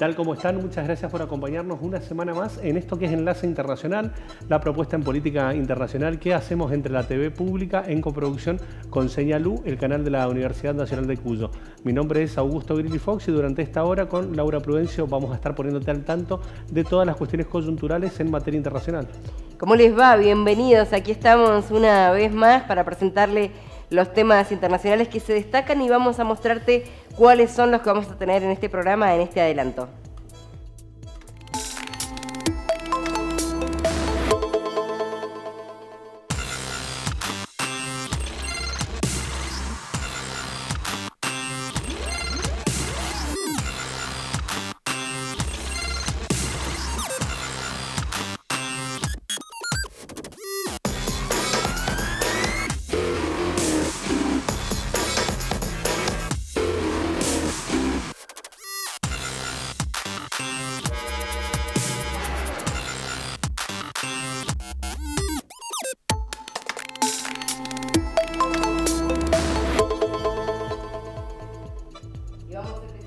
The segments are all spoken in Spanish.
tal? ¿Cómo están? Muchas gracias por acompañarnos una semana más en esto que es Enlace Internacional, la propuesta en política internacional que hacemos entre la TV pública en coproducción con Señal U, el canal de la Universidad Nacional de Cuyo. Mi nombre es Augusto Grilli Fox y durante esta hora con Laura Prudencio vamos a estar poniéndote al tanto de todas las cuestiones coyunturales en materia internacional. ¿Cómo les va? Bienvenidos. Aquí estamos una vez más para presentarle los temas internacionales que se destacan y vamos a mostrarte cuáles son los que vamos a tener en este programa, en este adelanto.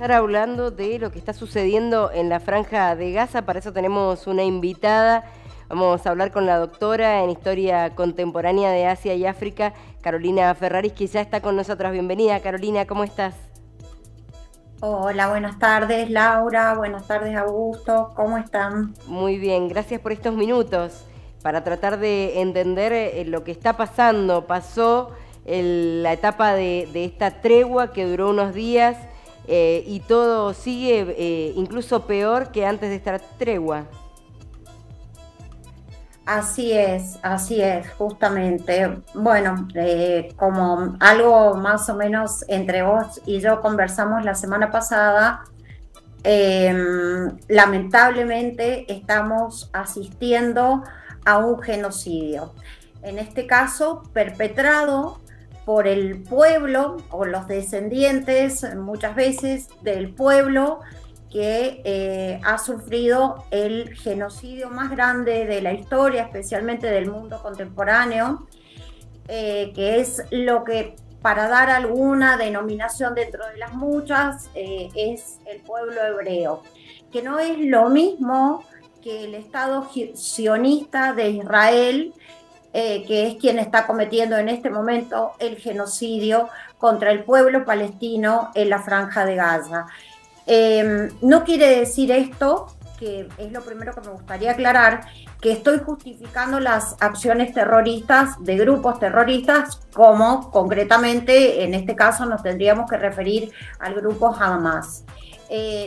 Hablando de lo que está sucediendo en la Franja de Gaza. Para eso tenemos una invitada. Vamos a hablar con la doctora en Historia Contemporánea de Asia y África, Carolina Ferraris, que ya está con nosotros. Bienvenida, Carolina, ¿cómo estás? Hola, buenas tardes, Laura. Buenas tardes, Augusto. ¿Cómo están? Muy bien, gracias por estos minutos para tratar de entender lo que está pasando. Pasó la etapa de esta tregua que duró unos días. Y todo sigue incluso peor que antes de esta tregua. Así es, justamente. Bueno, como algo más o menos entre vos y yo conversamos la semana pasada, lamentablemente estamos asistiendo a un genocidio. En este caso, perpetrado por el pueblo o los descendientes, muchas veces, del pueblo que ha sufrido el genocidio más grande de la historia, especialmente del mundo contemporáneo, que es lo que, para dar alguna denominación dentro de las muchas, es el pueblo hebreo, que no es lo mismo que el Estado sionista de Israel, que es quien está cometiendo en este momento el genocidio contra el pueblo palestino en la Franja de Gaza. No quiere decir esto, que es lo primero que me gustaría aclarar, que estoy justificando las acciones terroristas de grupos terroristas, como concretamente en este caso nos tendríamos que referir al grupo Hamas.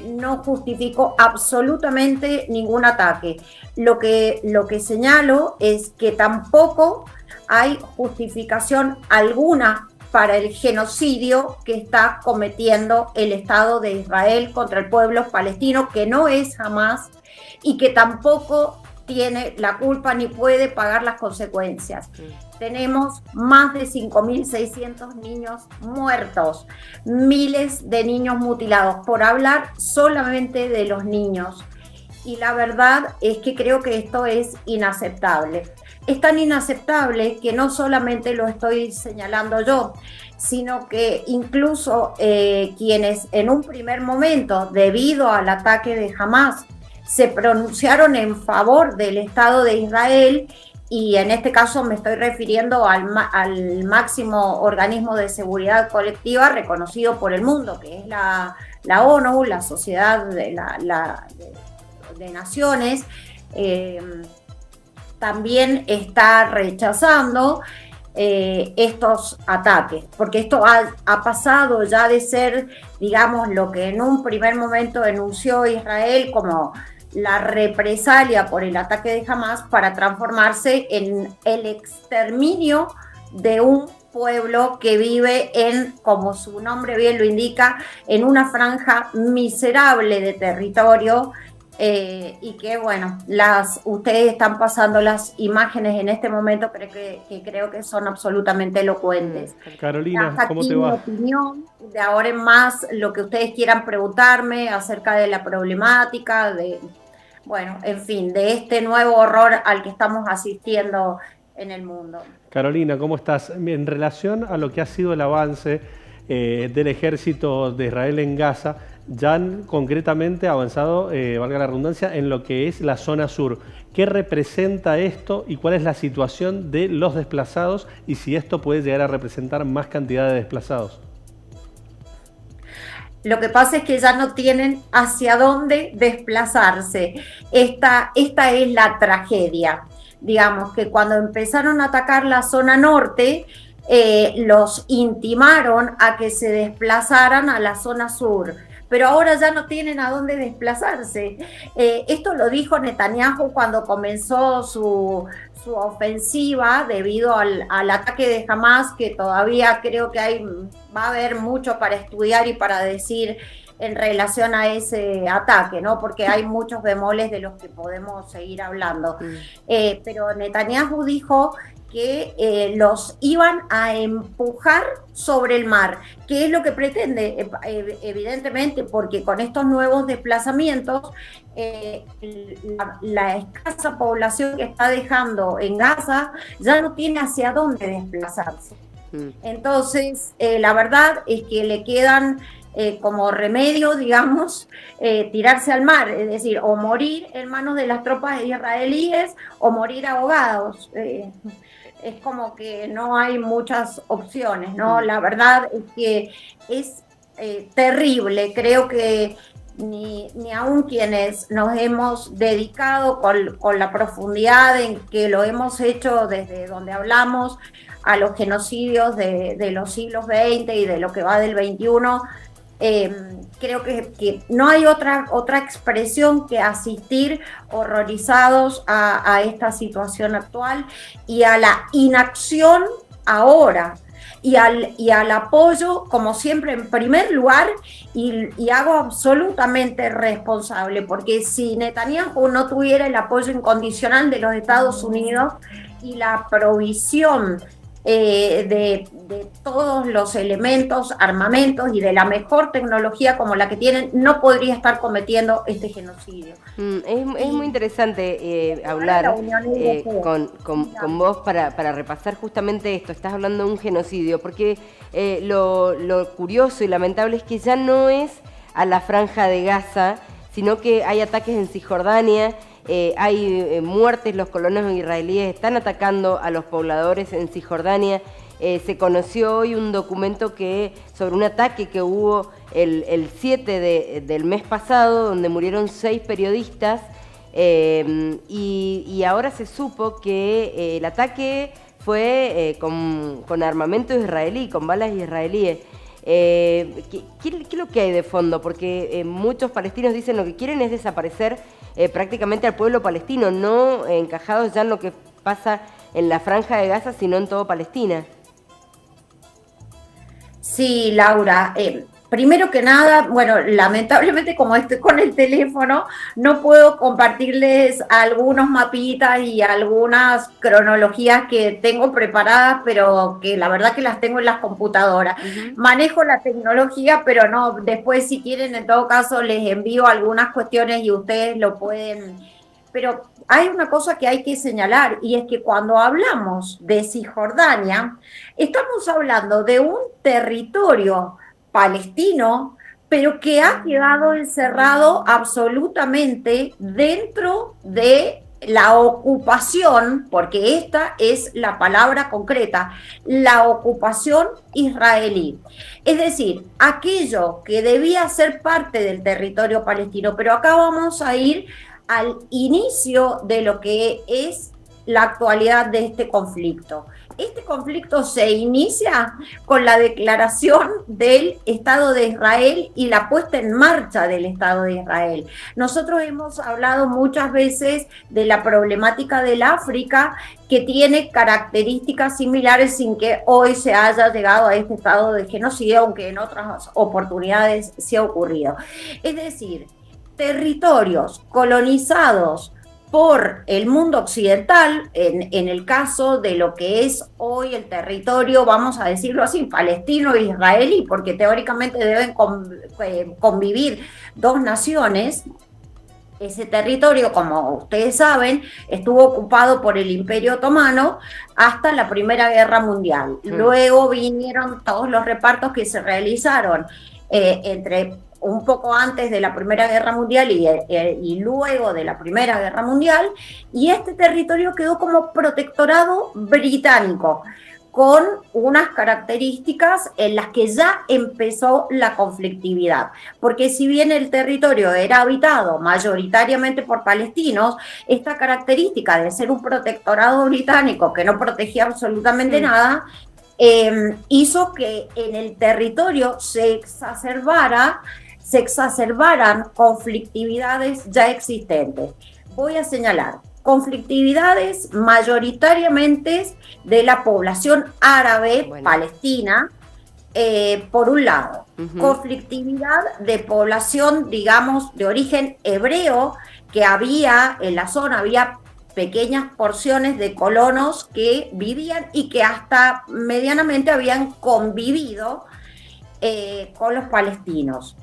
No justifico absolutamente ningún ataque. Lo que señalo es que tampoco hay justificación alguna para el genocidio que está cometiendo el Estado de Israel contra el pueblo palestino, que no es Hamas y que tampoco tiene la culpa ni puede pagar las consecuencias. Tenemos más de 5.600 niños muertos, miles de niños mutilados, por hablar solamente de los niños. Y la verdad es que creo que esto es inaceptable. Es tan inaceptable que no solamente lo estoy señalando yo, sino que incluso quienes en un primer momento, debido al ataque de Hamas, se pronunciaron en favor del Estado de Israel, y en este caso me estoy refiriendo al máximo organismo de seguridad colectiva reconocido por el mundo, que es la ONU, la Sociedad de Naciones, también está rechazando estos ataques, porque esto ha pasado ya de ser, digamos, lo que en un primer momento denunció Israel como la represalia por el ataque de Hamas, para transformarse en el exterminio de un pueblo que vive en, como su nombre bien lo indica, en una franja miserable de territorio, y que, bueno, ustedes están pasando las imágenes en este momento, que creo que son absolutamente elocuentes. Carolina, ¿cómo te va? Mi opinión, de ahora en más, lo que ustedes quieran preguntarme acerca de la problemática, bueno, en fin, de este nuevo horror al que estamos asistiendo en el mundo. Carolina, ¿cómo estás? En relación a lo que ha sido el avance del ejército de Israel en Gaza, ya han concretamente avanzado, valga la redundancia, en lo que es la zona sur. ¿Qué representa esto y cuál es la situación de los desplazados y si esto puede llegar a representar más cantidad de desplazados? Lo que pasa es que ya no tienen hacia dónde desplazarse. Esta es la tragedia. Digamos que cuando empezaron a atacar la zona norte, los intimaron a que se desplazaran a la zona sur, pero ahora ya no tienen a dónde desplazarse. Esto lo dijo Netanyahu cuando comenzó su ofensiva debido al ataque de Hamas, que todavía creo que va a haber mucho para estudiar y para decir en relación a ese ataque, ¿no? Porque hay muchos bemoles de los que podemos seguir hablando. Pero Netanyahu dijo que los iban a empujar sobre el mar, que es lo que pretende, evidentemente, porque con estos nuevos desplazamientos, la escasa población que está dejando en Gaza ya no tiene hacia dónde desplazarse. Entonces, la verdad es que le quedan como remedio, digamos, tirarse al mar, es decir, o morir en manos de las tropas israelíes o morir ahogados. Es como que no hay muchas opciones, ¿no? La verdad es que es terrible. Creo que ni aun quienes nos hemos dedicado con la profundidad en que lo hemos hecho desde donde hablamos a los genocidios de los siglos XX y de lo que va del XXI, creo que no hay otra expresión que asistir horrorizados a esta situación actual y a la inacción ahora y al apoyo, como siempre, en primer lugar, y hago absolutamente responsable, porque si Netanyahu no tuviera el apoyo incondicional de los Estados Unidos y la provisión de todos los elementos, armamentos y de la mejor tecnología como la que tienen, no podría estar cometiendo este genocidio. Es muy interesante hablar con vos para repasar justamente esto. Estás hablando de un genocidio, porque lo curioso y lamentable es que ya no es a la Franja de Gaza, sino que hay ataques en Cisjordania. Hay muertes, los colonos israelíes están atacando a los pobladores en Cisjordania. Se conoció hoy un documento sobre un ataque que hubo el 7 del mes pasado, donde murieron 6 periodistas, y ahora se supo que el ataque fue con armamento israelí, con balas israelíes. ¿Qué es lo que hay de fondo? Porque muchos palestinos dicen lo que quieren es desaparecer prácticamente al pueblo palestino, no encajados ya en lo que pasa en la Franja de Gaza, sino en todo Palestina. Sí, Laura. Primero que nada, bueno, lamentablemente como estoy con el teléfono, no puedo compartirles algunos mapitas y algunas cronologías que tengo preparadas, pero que la verdad que las tengo en las computadoras. Manejo la tecnología, pero no, después si quieren, en todo caso, les envío algunas cuestiones y ustedes lo pueden. Pero hay una cosa que hay que señalar, y es que cuando hablamos de Cisjordania, estamos hablando de un territorio palestino, pero que ha quedado encerrado absolutamente dentro de la ocupación, porque esta es la palabra concreta, la ocupación israelí. Es decir, aquello que debía ser parte del territorio palestino, pero acá vamos a ir al inicio de lo que es la actualidad de este conflicto. Este conflicto se inicia con la declaración del Estado de Israel y la puesta en marcha del Estado de Israel. Nosotros hemos hablado muchas veces de la problemática del África, que tiene características similares sin que hoy se haya llegado a este estado de genocidio, aunque en otras oportunidades se ha ocurrido. Es decir, territorios colonizados por el mundo occidental, en el caso de lo que es hoy el territorio, vamos a decirlo así, palestino e israelí, porque teóricamente deben convivir dos naciones. Ese territorio, como ustedes saben, estuvo ocupado por el Imperio Otomano hasta la Primera Guerra Mundial. Luego vinieron todos los repartos que se realizaron entre un poco antes de la Primera Guerra Mundial y luego de la Primera Guerra Mundial, y este territorio quedó como protectorado británico, con unas características en las que ya empezó la conflictividad, porque si bien el territorio era habitado mayoritariamente por palestinos, esta característica de ser un protectorado británico que no protegía absolutamente nada, hizo que en el territorio se exacerbaran conflictividades ya existentes. Voy a señalar conflictividades mayoritariamente de la población árabe palestina, por un lado, conflictividad de población, digamos, de origen hebreo, que había en la zona, había pequeñas porciones de colonos que vivían y que hasta medianamente habían convivido con los palestinos.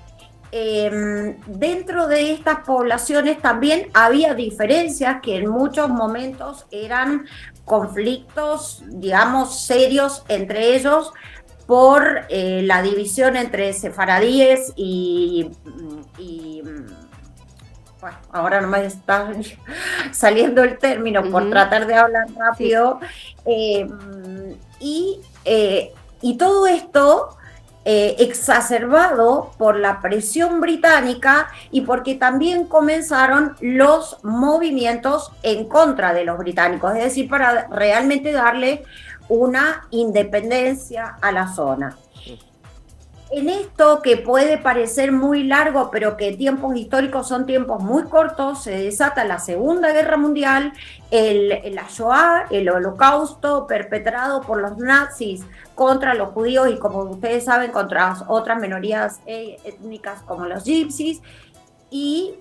Dentro de estas poblaciones también había diferencias que en muchos momentos eran conflictos, digamos, serios entre ellos por la división entre sefaradíes y bueno, ahora no me está saliendo el término por tratar de hablar rápido, y todo esto exacerbado por la presión británica y porque también comenzaron los movimientos en contra de los británicos, es decir, para realmente darle una independencia a la zona. En esto, que puede parecer muy largo, pero que tiempos históricos son tiempos muy cortos, se desata la Segunda Guerra Mundial, la Shoah, el holocausto perpetrado por los nazis contra los judíos y, como ustedes saben, contra otras minorías étnicas como los gypsies, y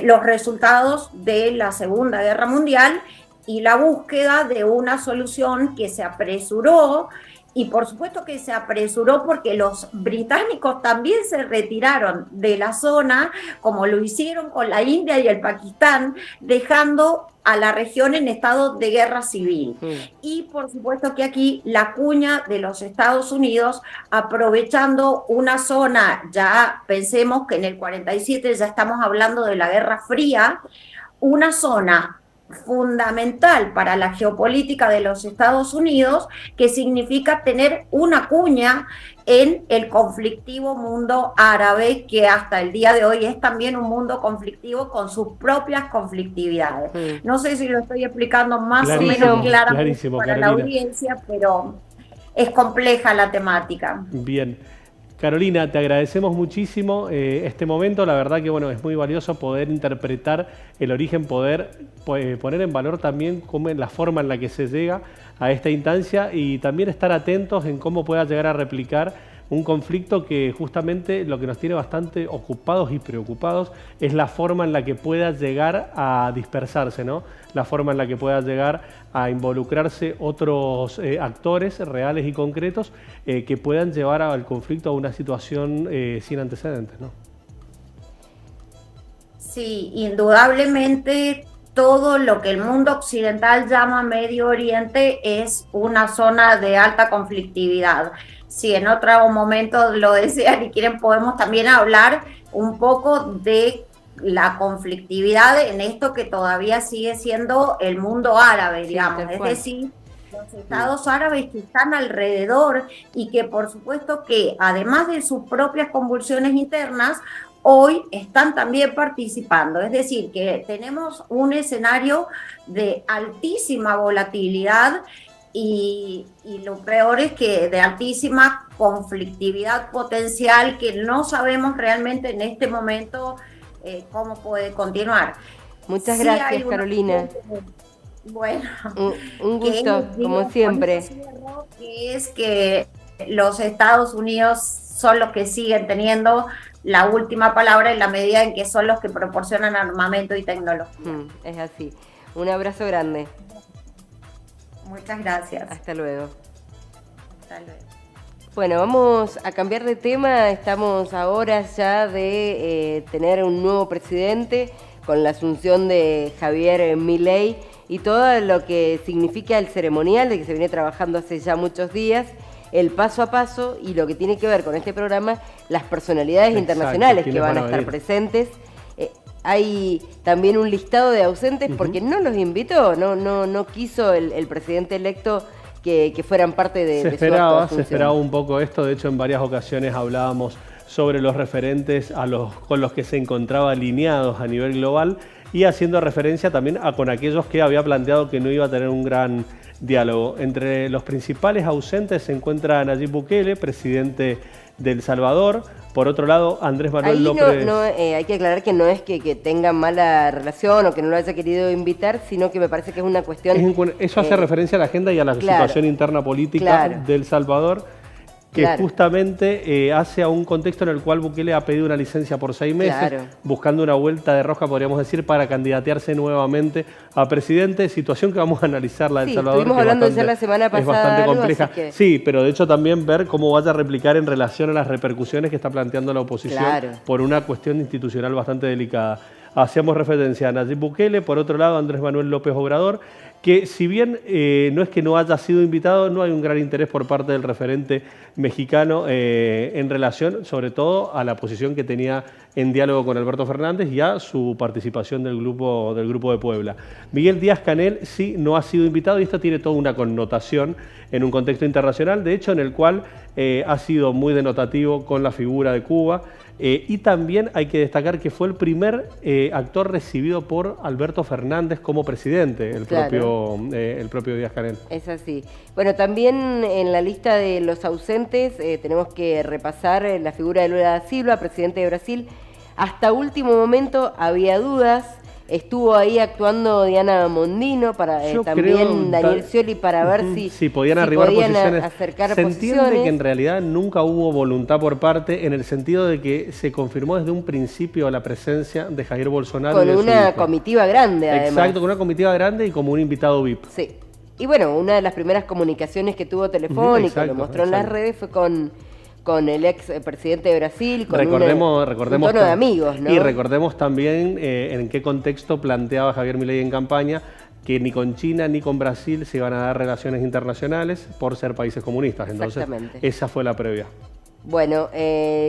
los resultados de la Segunda Guerra Mundial y la búsqueda de una solución que se apresuró. Y por supuesto que se apresuró porque los británicos también se retiraron de la zona, como lo hicieron con la India y el Pakistán, dejando a la región en estado de guerra civil. Y por supuesto que aquí la cuña de los Estados Unidos, aprovechando una zona, ya pensemos que en el 47 ya estamos hablando de la Guerra Fría, una zona fundamental para la geopolítica de los Estados Unidos, que significa tener una cuña en el conflictivo mundo árabe, que hasta el día de hoy es también un mundo conflictivo con sus propias conflictividades. No sé si lo estoy explicando más o menos claramente para la audiencia, pero es compleja la temática. Bien. Carolina, te agradecemos muchísimo este momento. La verdad que bueno, es muy valioso poder interpretar el origen, poder poner en valor también la forma en la que se llega a esta instancia y también estar atentos en cómo pueda llegar a replicar un conflicto que justamente lo que nos tiene bastante ocupados y preocupados es la forma en la que pueda llegar a dispersarse, ¿no? La forma en la que pueda llegar a involucrarse otros actores reales y concretos que puedan llevar al conflicto a una situación sin antecedentes, ¿no? Sí, indudablemente todo lo que el mundo occidental llama Medio Oriente es una zona de alta conflictividad. Si en otro momento lo desean y quieren, podemos también hablar un poco de la conflictividad en esto que todavía sigue siendo el mundo árabe, digamos, es decir, los estados árabes que están alrededor y que por supuesto que además de sus propias convulsiones internas, hoy están también participando, es decir, que tenemos un escenario de altísima volatilidad y lo peor es que de altísima conflictividad potencial que no sabemos realmente en este momento cómo puede continuar. Muchas gracias, Carolina. Bueno, un gusto, como siempre. Que es que los Estados Unidos son los que siguen teniendo la última palabra en la medida en que son los que proporcionan armamento y tecnología. Es así. Un abrazo grande. Muchas gracias. Hasta luego. Hasta luego. Bueno, vamos a cambiar de tema. Estamos a horas ya de tener un nuevo presidente con la asunción de Javier Milei y todo lo que significa el ceremonial de que se viene trabajando hace ya muchos días el paso a paso y lo que tiene que ver con este programa, las personalidades internacionales que van a estar presentes. Hay también un listado de ausentes porque no los invitó, no quiso el presidente electo que fueran parte de su acto de función. Se esperaba un poco esto, de hecho en varias ocasiones hablábamos sobre los referentes con los que se encontraba alineados a nivel global y haciendo referencia también con aquellos que había planteado que no iba a tener un gran diálogo. Entre los principales ausentes se encuentra Nayib Bukele, presidente de El Salvador. Por otro lado, Andrés Manuel López... hay que aclarar que no es que tengan mala relación o que no lo haya querido invitar, sino que me parece que es una cuestión... Eso hace referencia a la agenda y a la situación interna política de El Salvador, que justamente hace a un contexto en el cual Bukele ha pedido una licencia por 6 meses, buscando una vuelta de rosca, podríamos decir, para candidatearse nuevamente a presidente, situación que vamos a analizar la de El Salvador. Estuvimos hablando ya la semana pasada. Es bastante compleja. Sí, pero de hecho también ver cómo vaya a replicar en relación a las repercusiones que está planteando la oposición por una cuestión institucional bastante delicada. Hacíamos referencia a Nayib Bukele, por otro lado Andrés Manuel López Obrador, que si bien no es que no haya sido invitado, no hay un gran interés por parte del referente mexicano en relación, sobre todo, a la posición que tenía en diálogo con Alberto Fernández y a su participación del grupo de Puebla. Miguel Díaz-Canel sí no ha sido invitado y esto tiene toda una connotación en un contexto internacional, de hecho en el cual ha sido muy denotativo con la figura de Cuba. Y también hay que destacar que fue el primer actor recibido por Alberto Fernández como presidente, el propio Díaz-Canel. Es así. Bueno, también en la lista de los ausentes tenemos que repasar la figura de Lula da Silva, presidente de Brasil. Hasta último momento había dudas. Estuvo ahí actuando Diana Mondino, también Daniel Scioli, para ver si podían arribar posiciones. Se entiende que en realidad nunca hubo voluntad por parte, en el sentido de que se confirmó desde un principio la presencia de Jair Bolsonaro. Con una comitiva grande, además. Exacto, con una comitiva grande y como un invitado VIP. Sí. Y bueno, una de las primeras comunicaciones que tuvo telefónica, lo mostró en las redes, fue con el ex presidente de Brasil, con un tono de amigos, ¿no? Y recordemos también en qué contexto planteaba Javier Milei en campaña que ni con China ni con Brasil se iban a dar relaciones internacionales por ser países comunistas. Entonces, esa fue la previa. Bueno,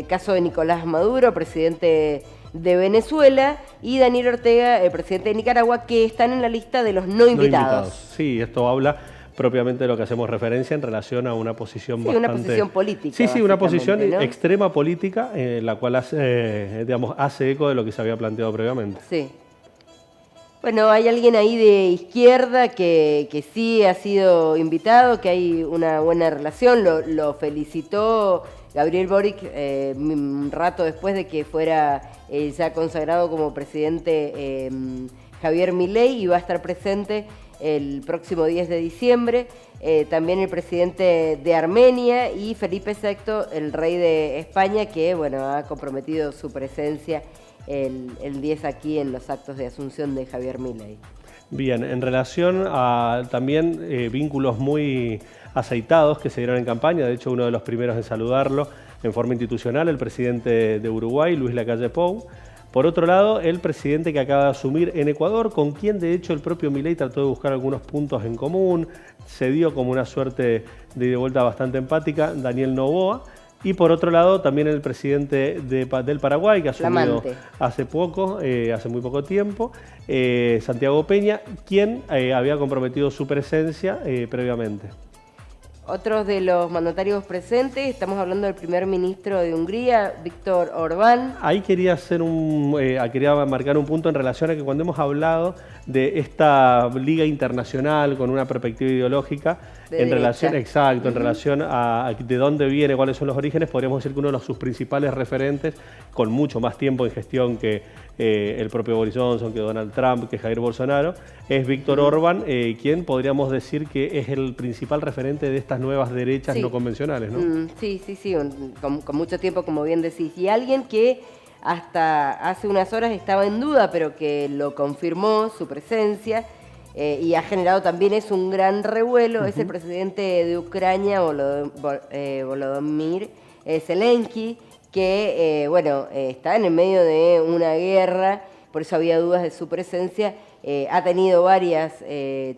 caso de Nicolás Maduro, presidente de Venezuela, y Daniel Ortega, el presidente de Nicaragua, que están en la lista de los no invitados. Sí, esto habla propiamente de lo que hacemos referencia en relación a una posición una posición política. Sí, una posición extrema política, la cual hace eco de lo que se había planteado previamente. Sí. Bueno, hay alguien ahí de izquierda que sí ha sido invitado, que hay una buena relación, lo felicitó Gabriel Boric un rato después de que fuera ya consagrado como presidente Javier Milei, y va a estar presente el próximo 10 de diciembre, también el presidente de Armenia y Felipe VI, el rey de España, que bueno, ha comprometido su presencia el 10 aquí en los actos de asunción de Javier Milei. Bien, en relación a también vínculos muy aceitados que se dieron en campaña, de hecho uno de los primeros en saludarlo en forma institucional, el presidente de Uruguay, Luis Lacalle Pou. Por otro lado, el presidente que acaba de asumir en Ecuador, con quien de hecho el propio Milei trató de buscar algunos puntos en común, se dio como una suerte de ida y vuelta bastante empática, Daniel Noboa. Y por otro lado, también el presidente del Paraguay, que ha asumido hace muy poco tiempo, Santiago Peña, quien había comprometido su presencia previamente. Otros de los mandatarios presentes, estamos hablando del primer ministro de Hungría, Viktor Orbán. Ahí quería marcar un punto en relación a que cuando hemos hablado de esta liga internacional con una perspectiva ideológica, en relación a de dónde viene, cuáles son los orígenes, podríamos decir que uno de sus principales referentes, con mucho más tiempo en gestión que el propio Boris Johnson, que Donald Trump, que Jair Bolsonaro, es Viktor Orbán, quien podríamos decir que es el principal referente de estas nuevas derechas no convencionales, ¿no? Sí, con mucho tiempo, como bien decís. Y alguien que hasta hace unas horas estaba en duda, pero que lo confirmó su presencia y ha generado también un gran revuelo, es el presidente de Ucrania, Volodymyr Zelensky, que está en el medio de una guerra, por eso había dudas de su presencia. Ha tenido varias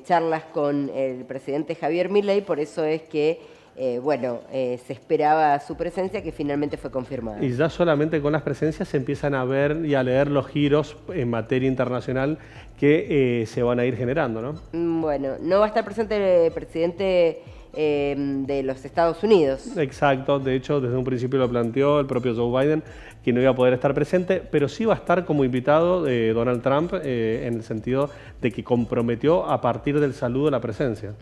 charlas con el presidente Javier Milei, por eso es que se esperaba su presencia, que finalmente fue confirmada. Y ya solamente con las presencias se empiezan a ver y a leer los giros en materia internacional que se van a ir generando, ¿no? Bueno, no va a estar presente el presidente de los Estados Unidos. Exacto, de hecho desde un principio lo planteó el propio Joe Biden, que no iba a poder estar presente, pero sí va a estar como invitado Donald Trump en el sentido de que comprometió a partir del saludo la presencia.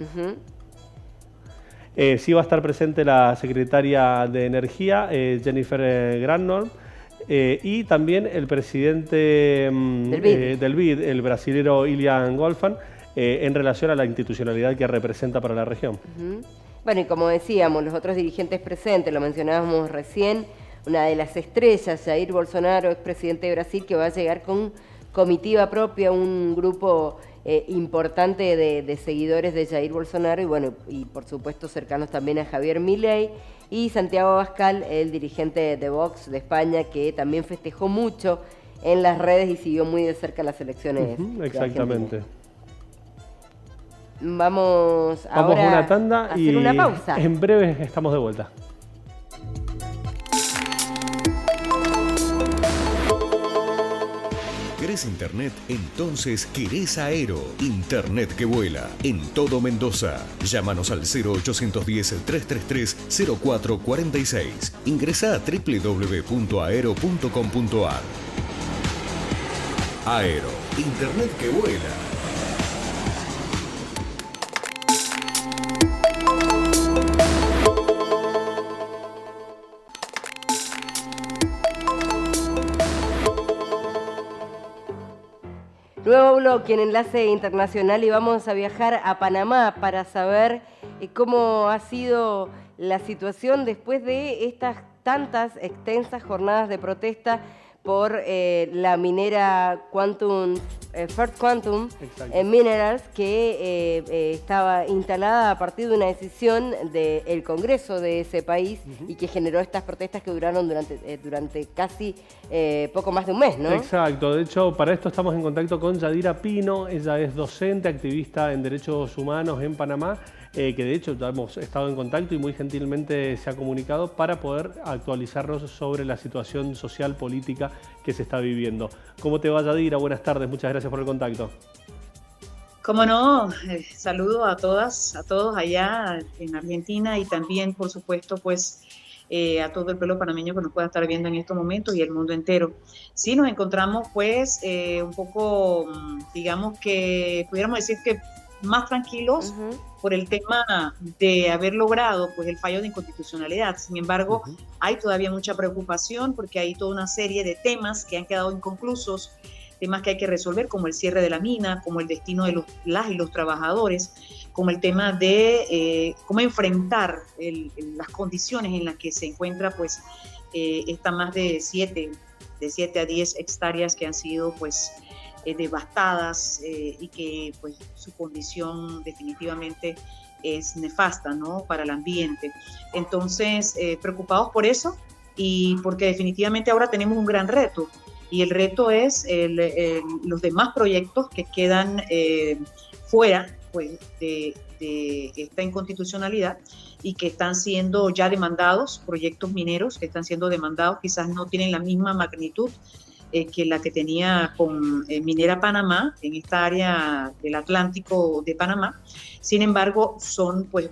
Sí va a estar presente la secretaria de Energía, Jennifer Granholm, y también el presidente del BID, el brasilero Ilian Golfan, en relación a la institucionalidad que representa para la región. Bueno, y como decíamos, los otros dirigentes presentes, lo mencionábamos recién, una de las estrellas, Jair Bolsonaro, expresidente de Brasil, que va a llegar con comitiva propia, un grupo importante de seguidores de Jair Bolsonaro y por supuesto cercanos también a Javier Milei, y Santiago Abascal, el dirigente de Vox de España, que también festejó mucho en las redes y siguió muy de cerca las elecciones. Exactamente. Vamos ahora a una tanda a hacer y una pausa. En breve estamos de vuelta. ¿Querés internet? Entonces querés Aero. Internet que vuela en todo Mendoza. Llámanos al 0810-333-0446. Ingresá a www.aero.com.ar. Aero. Internet que vuela. Nuevo bloque en Enlace Internacional y vamos a viajar a Panamá para saber cómo ha sido la situación después de estas tantas extensas jornadas de protesta por la minera First Quantum Minerals, que estaba instalada a partir de una decisión del Congreso de ese país y que generó estas protestas que duraron durante casi poco más de un mes, ¿no? Exacto, de hecho para esto estamos en contacto con Yadira Pino. Ella es docente, activista en derechos humanos en Panamá, que de hecho ya hemos estado en contacto y muy gentilmente se ha comunicado para poder actualizarnos sobre la situación social, política que se está viviendo. ¿Cómo te va, Yadira? Buenas tardes, muchas gracias por el contacto. Cómo no, saludo a todas, a todos allá en Argentina y también, por supuesto, pues a todo el pueblo panameño que nos pueda estar viendo en estos momentos y el mundo entero. Sí, nos encontramos pues un poco, digamos que pudiéramos decir que más tranquilos por el tema de haber logrado pues el fallo de inconstitucionalidad. Sin embargo, hay todavía mucha preocupación porque hay toda una serie de temas que han quedado inconclusos, temas que hay que resolver, como el cierre de la mina, como el destino de las y los trabajadores, como el tema de cómo enfrentar las condiciones en las que se encuentra pues esta más de 7 a 10 hectáreas que han sido pues devastadas y que pues su condición definitivamente es nefasta, ¿no?, para el ambiente. Entonces, preocupados por eso y porque definitivamente ahora tenemos un gran reto, y el reto es los demás proyectos que quedan fuera pues, de esta inconstitucionalidad y que están siendo ya demandados, proyectos mineros que están siendo demandados, quizás no tienen la misma magnitud que la que tenía con Minera Panamá en esta área del Atlántico de Panamá. Sin embargo, son pues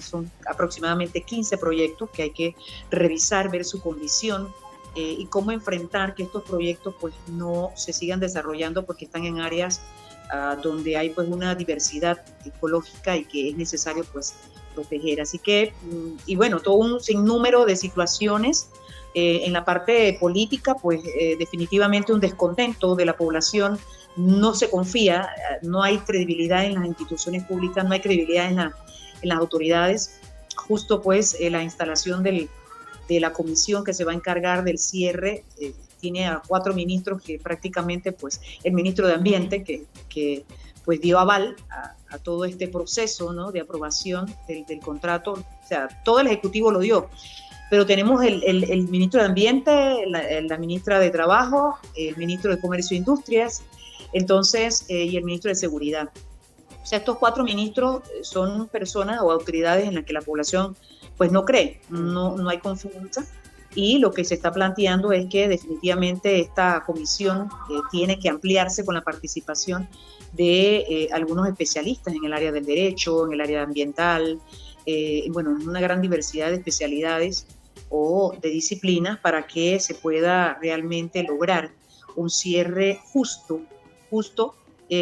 son aproximadamente 15 proyectos que hay que revisar, ver su condición y cómo enfrentar que estos proyectos pues no se sigan desarrollando porque están en áreas donde hay pues una diversidad ecológica y que es necesario pues proteger. Así que, y bueno, todo un sinnúmero de situaciones. En la parte política, pues definitivamente un descontento de la población, no se confía, no hay credibilidad en las instituciones públicas, no hay credibilidad en las autoridades. Justo pues la instalación de la comisión que se va a encargar del cierre tiene a 4 ministros que prácticamente, pues el ministro de Ambiente que pues dio aval a todo este proceso, ¿no?, de aprobación del contrato, o sea, todo el Ejecutivo lo dio. Pero tenemos el ministro de Ambiente, la ministra de Trabajo, el ministro de Comercio e Industrias, entonces, y el ministro de Seguridad. O sea, estos 4 ministros son personas o autoridades en las que la población pues no cree, no hay confianza, y lo que se está planteando es que definitivamente esta comisión tiene que ampliarse con la participación de algunos especialistas en el área del derecho, en el área ambiental, bueno, en una gran diversidad de especialidades o de disciplinas para que se pueda realmente lograr un cierre justo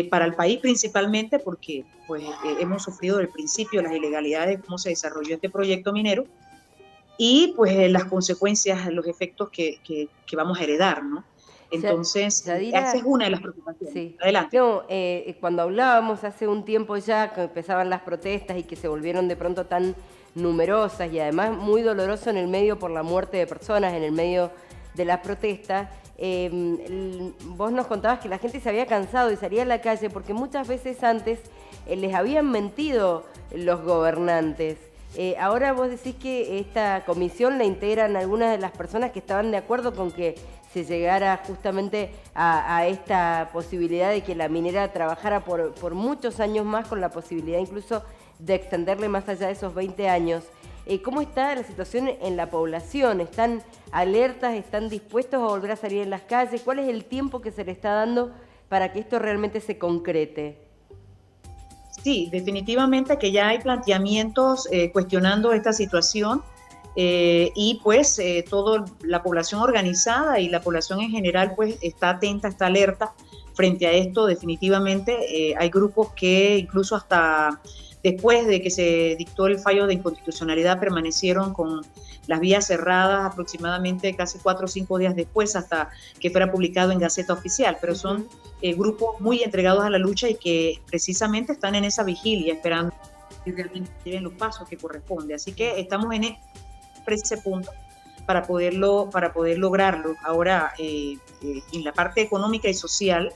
para el país, principalmente porque pues, hemos sufrido del principio las ilegalidades de cómo se desarrolló este proyecto minero y pues las consecuencias, los efectos que vamos a heredar, ¿no? Entonces, Yadira, esa es una de las preocupaciones. sí. Adelante. No, cuando hablábamos hace un tiempo ya, que empezaban las protestas y que se volvieron de pronto tan numerosas y además muy doloroso en el medio por la muerte de personas, en el medio de las protestas, vos nos contabas que la gente se había cansado y salía a la calle porque muchas veces antes les habían mentido los gobernantes. Ahora vos decís que esta comisión la integran algunas de las personas que estaban de acuerdo con que se llegara justamente a esta posibilidad de que la minera trabajara por muchos años más, con la posibilidad incluso de extenderle más allá de esos 20 años. ¿Cómo está la situación en la población? ¿Están alertas? ¿Están dispuestos a volver a salir en las calles? ¿Cuál es el tiempo que se le está dando para que esto realmente se concrete? Sí, definitivamente que ya hay planteamientos cuestionando esta situación y pues toda la población organizada y la población en general pues está atenta, está alerta frente a esto. Definitivamente hay grupos que incluso hasta después de que se dictó el fallo de inconstitucionalidad permanecieron con las vías cerradas aproximadamente casi 4 o 5 días después hasta que fuera publicado en Gaceta Oficial, pero son grupos muy entregados a la lucha y que precisamente están en esa vigilia esperando que realmente lleven los pasos que corresponde. Así que estamos en ese punto para poder lograrlo. Ahora, en la parte económica y social,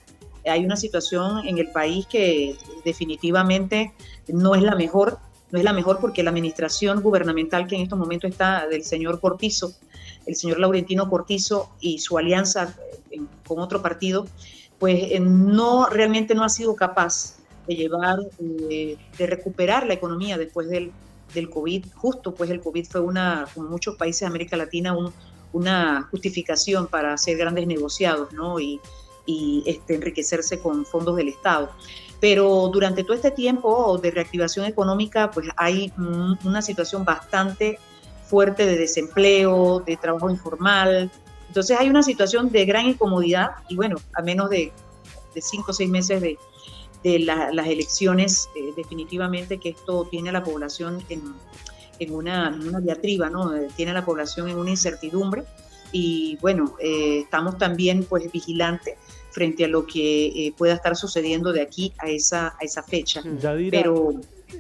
hay una situación en el país que definitivamente no es la mejor porque la administración gubernamental que en estos momentos está del señor Cortizo, el señor Laurentino Cortizo y su alianza con otro partido, pues realmente no ha sido capaz de llevar, de recuperar la economía después del COVID. Justo pues el COVID fue como muchos países de América Latina, una justificación para hacer grandes negociados, ¿no? Y enriquecerse con fondos del Estado. Pero durante todo este tiempo de reactivación económica, pues hay una situación bastante fuerte de desempleo, de trabajo informal. Entonces hay una situación de gran incomodidad y bueno, a menos de 5 o 6 meses de las elecciones, definitivamente que esto tiene a la población en una diatriba, ¿no? Tiene a la población en una incertidumbre y bueno, estamos también pues vigilantes frente a lo que pueda estar sucediendo de aquí a esa fecha. Yadira, pero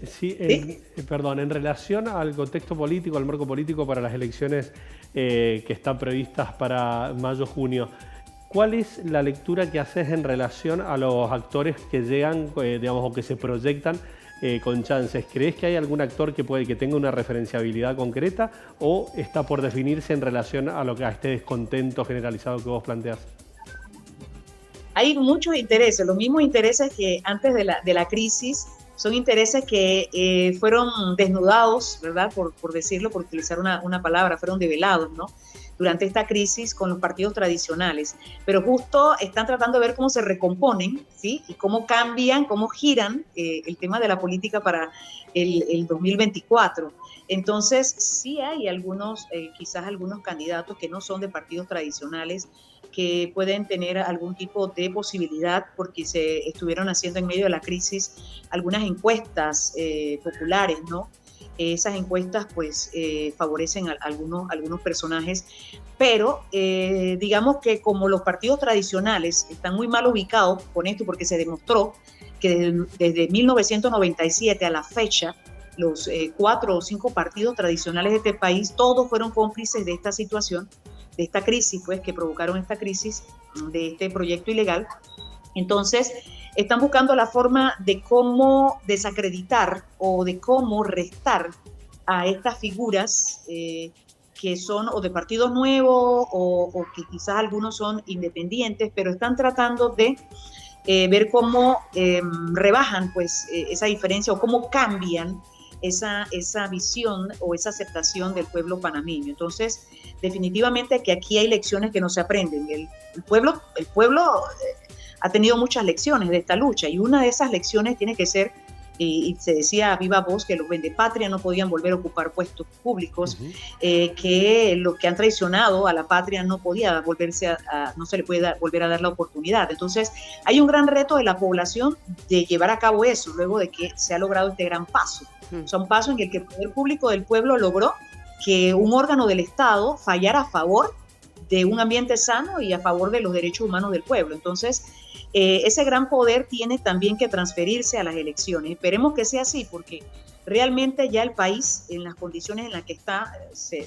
sí, en relación al contexto político, al marco político para las elecciones que están previstas para mayo-junio, ¿cuál es la lectura que haces en relación a los actores que llegan, digamos, o que se proyectan con chances? ¿Crees que hay algún actor que tenga una referenciabilidad concreta o está por definirse en relación a este descontento generalizado que vos planteás? Hay muchos intereses, los mismos intereses que antes de la crisis, son intereses que fueron desnudados, ¿verdad? Por decirlo, por utilizar una palabra, fueron develados, ¿no? Durante esta crisis con los partidos tradicionales. Pero justo están tratando de ver cómo se recomponen, ¿sí? Y cómo cambian, cómo giran el tema de la política para el 2024. Entonces, sí hay quizás algunos candidatos que no son de partidos tradicionales, que pueden tener algún tipo de posibilidad porque se estuvieron haciendo en medio de la crisis algunas encuestas populares, ¿no? Esas encuestas pues favorecen a algunos personajes, pero digamos que como los partidos tradicionales están muy mal ubicados con esto porque se demostró que desde 1997 a la fecha los 4 o 5 partidos tradicionales de este país todos fueron cómplices de esta situación, de esta crisis, pues, que provocaron esta crisis de este proyecto ilegal. Entonces, están buscando la forma de cómo desacreditar o de cómo restar a estas figuras que son o de partidos nuevos o que quizás algunos son independientes, pero están tratando de ver cómo rebajan pues esa diferencia o cómo cambian esa visión o esa aceptación del pueblo panameño. Entonces, definitivamente que aquí hay lecciones que no se aprenden. El pueblo ha tenido muchas lecciones de esta lucha, y una de esas lecciones tiene que ser, y se decía a viva voz, que los vendepatria no podían volver a ocupar puestos públicos, que los que han traicionado a la patria no podía no se le puede volver a dar la oportunidad. Entonces, hay un gran reto de la población de llevar a cabo eso, luego de que se ha logrado este gran paso. O sea, un paso en el que el poder público del pueblo logró que un órgano del Estado fallara a favor de un ambiente sano y a favor de los derechos humanos del pueblo. Entonces, ese gran poder tiene también que transferirse a las elecciones. Esperemos que sea así, porque realmente ya el país, en las condiciones en las que está, se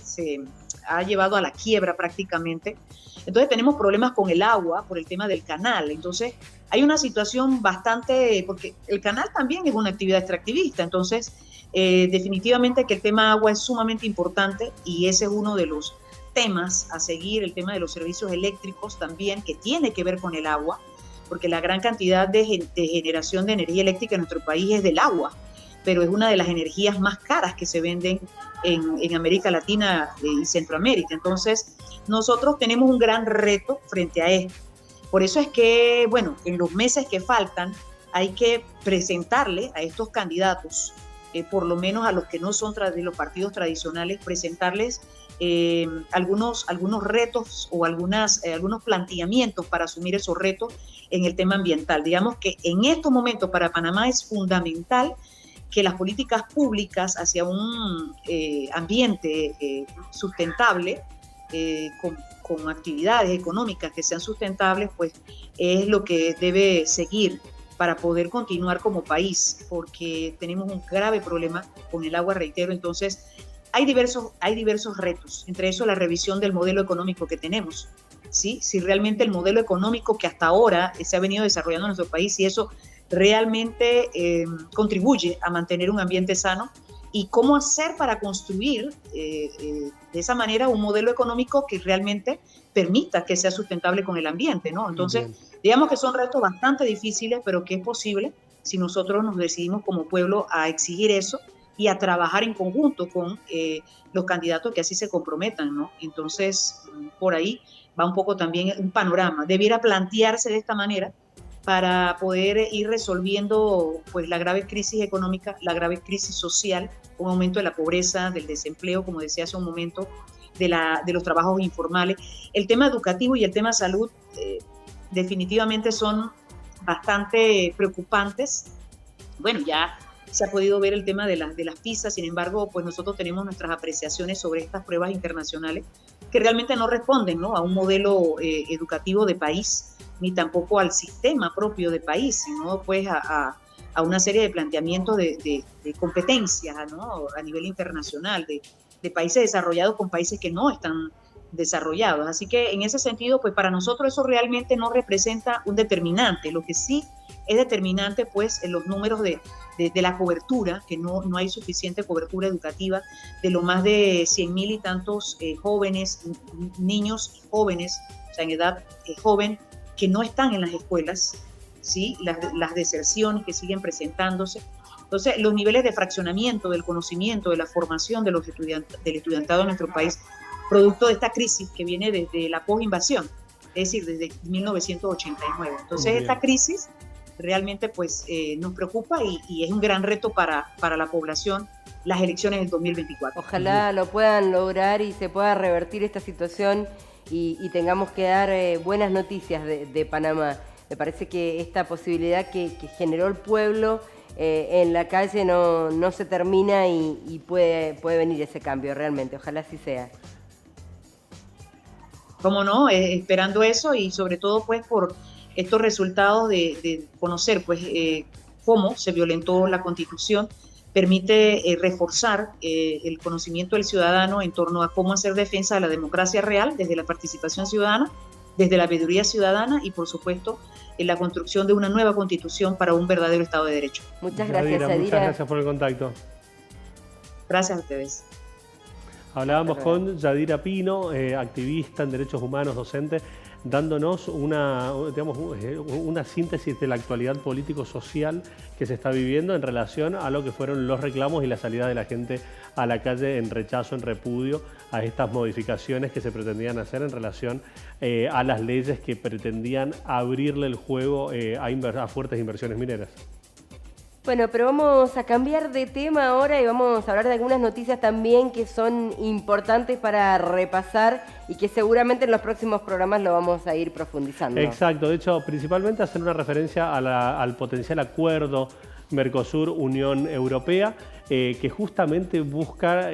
ha llevado a la quiebra prácticamente. Entonces tenemos problemas con el agua por el tema del canal. Entonces hay una situación bastante, porque el canal también es una actividad extractivista. Entonces definitivamente que el tema agua es sumamente importante, y ese es uno de los temas a seguir, el tema de los servicios eléctricos también, que tiene que ver con el agua, porque la gran cantidad de generación de energía eléctrica en nuestro país es del agua, pero es una de las energías más caras que se venden en América Latina y Centroamérica. Entonces, nosotros tenemos un gran reto frente a esto. Por eso es que, bueno, en los meses que faltan, hay que presentarle a estos candidatos, por lo menos a los que no son de los partidos tradicionales, presentarles algunos retos o algunos planteamientos para asumir esos retos en el tema ambiental. Digamos que en estos momentos para Panamá es fundamental que las políticas públicas hacia un ambiente sustentable, con actividades económicas que sean sustentables, pues es lo que debe seguir para poder continuar como país, porque tenemos un grave problema con el agua, reitero. Entonces, hay diversos retos, entre eso la revisión del modelo económico que tenemos, ¿sí? Si realmente el modelo económico que hasta ahora se ha venido desarrollando en nuestro país, si eso realmente contribuye a mantener un ambiente sano, y cómo hacer para construir de esa manera un modelo económico que realmente permita que sea sustentable con el ambiente, ¿no? Entonces, digamos que son retos bastante difíciles, pero que es posible si nosotros nos decidimos como pueblo a exigir eso y a trabajar en conjunto con los candidatos que así se comprometan, ¿no? Entonces, por ahí va un poco también un panorama. Debiera plantearse de esta manera para poder ir resolviendo pues la grave crisis económica, la grave crisis social, un aumento de la pobreza, del desempleo, como decía hace un momento, de los trabajos informales. El tema educativo y el tema salud definitivamente son bastante preocupantes. Bueno, ya se ha podido ver el tema de las PISA, sin embargo, pues nosotros tenemos nuestras apreciaciones sobre estas pruebas internacionales que realmente no responden, ¿no?, a un modelo educativo de país, ni tampoco al sistema propio de país, sino pues a una serie de planteamientos de competencias, ¿no?, a nivel internacional, de países desarrollados con países que no están desarrollados. Así que en ese sentido, pues para nosotros eso realmente no representa un determinante. Lo que sí es determinante, pues, en los números de la cobertura, que no hay suficiente cobertura educativa, de lo más de 100.000 y tantos jóvenes, niños jóvenes, o sea, en edad joven, que no están en las escuelas, ¿sí? Las deserciones que siguen presentándose. Entonces, los niveles de fraccionamiento del conocimiento, de la formación de del estudiantado en nuestro país, producto de esta crisis que viene desde la posinvasión, es decir, desde 1989. Entonces, esta crisis realmente pues, nos preocupa y es un gran reto para la población las elecciones del 2024. Ojalá lo puedan lograr y se pueda revertir esta situación y tengamos que dar buenas noticias de Panamá. Me parece que esta posibilidad que generó el pueblo en la calle no se termina y puede venir ese cambio realmente. Ojalá así sea. Cómo no, esperando eso y sobre todo pues por estos resultados de conocer pues cómo se violentó la Constitución, permite reforzar el conocimiento del ciudadano en torno a cómo hacer defensa de la democracia real desde la participación ciudadana, desde la veeduría ciudadana y por supuesto en la construcción de una nueva Constitución para un verdadero Estado de Derecho. Muchas gracias, Yadira. Muchas gracias por el contacto. Gracias a ustedes. Hablábamos con Yadira Pino, activista en derechos humanos, docente dándonos una síntesis de la actualidad político-social que se está viviendo en relación a lo que fueron los reclamos y la salida de la gente a la calle en rechazo, en repudio a estas modificaciones que se pretendían hacer en relación a las leyes que pretendían abrirle el juego a fuertes inversiones mineras. Bueno, pero vamos a cambiar de tema ahora y vamos a hablar de algunas noticias también que son importantes para repasar y que seguramente en los próximos programas lo vamos a ir profundizando. Exacto, de hecho, principalmente hacer una referencia al potencial acuerdo Mercosur-Unión Europea, que justamente busca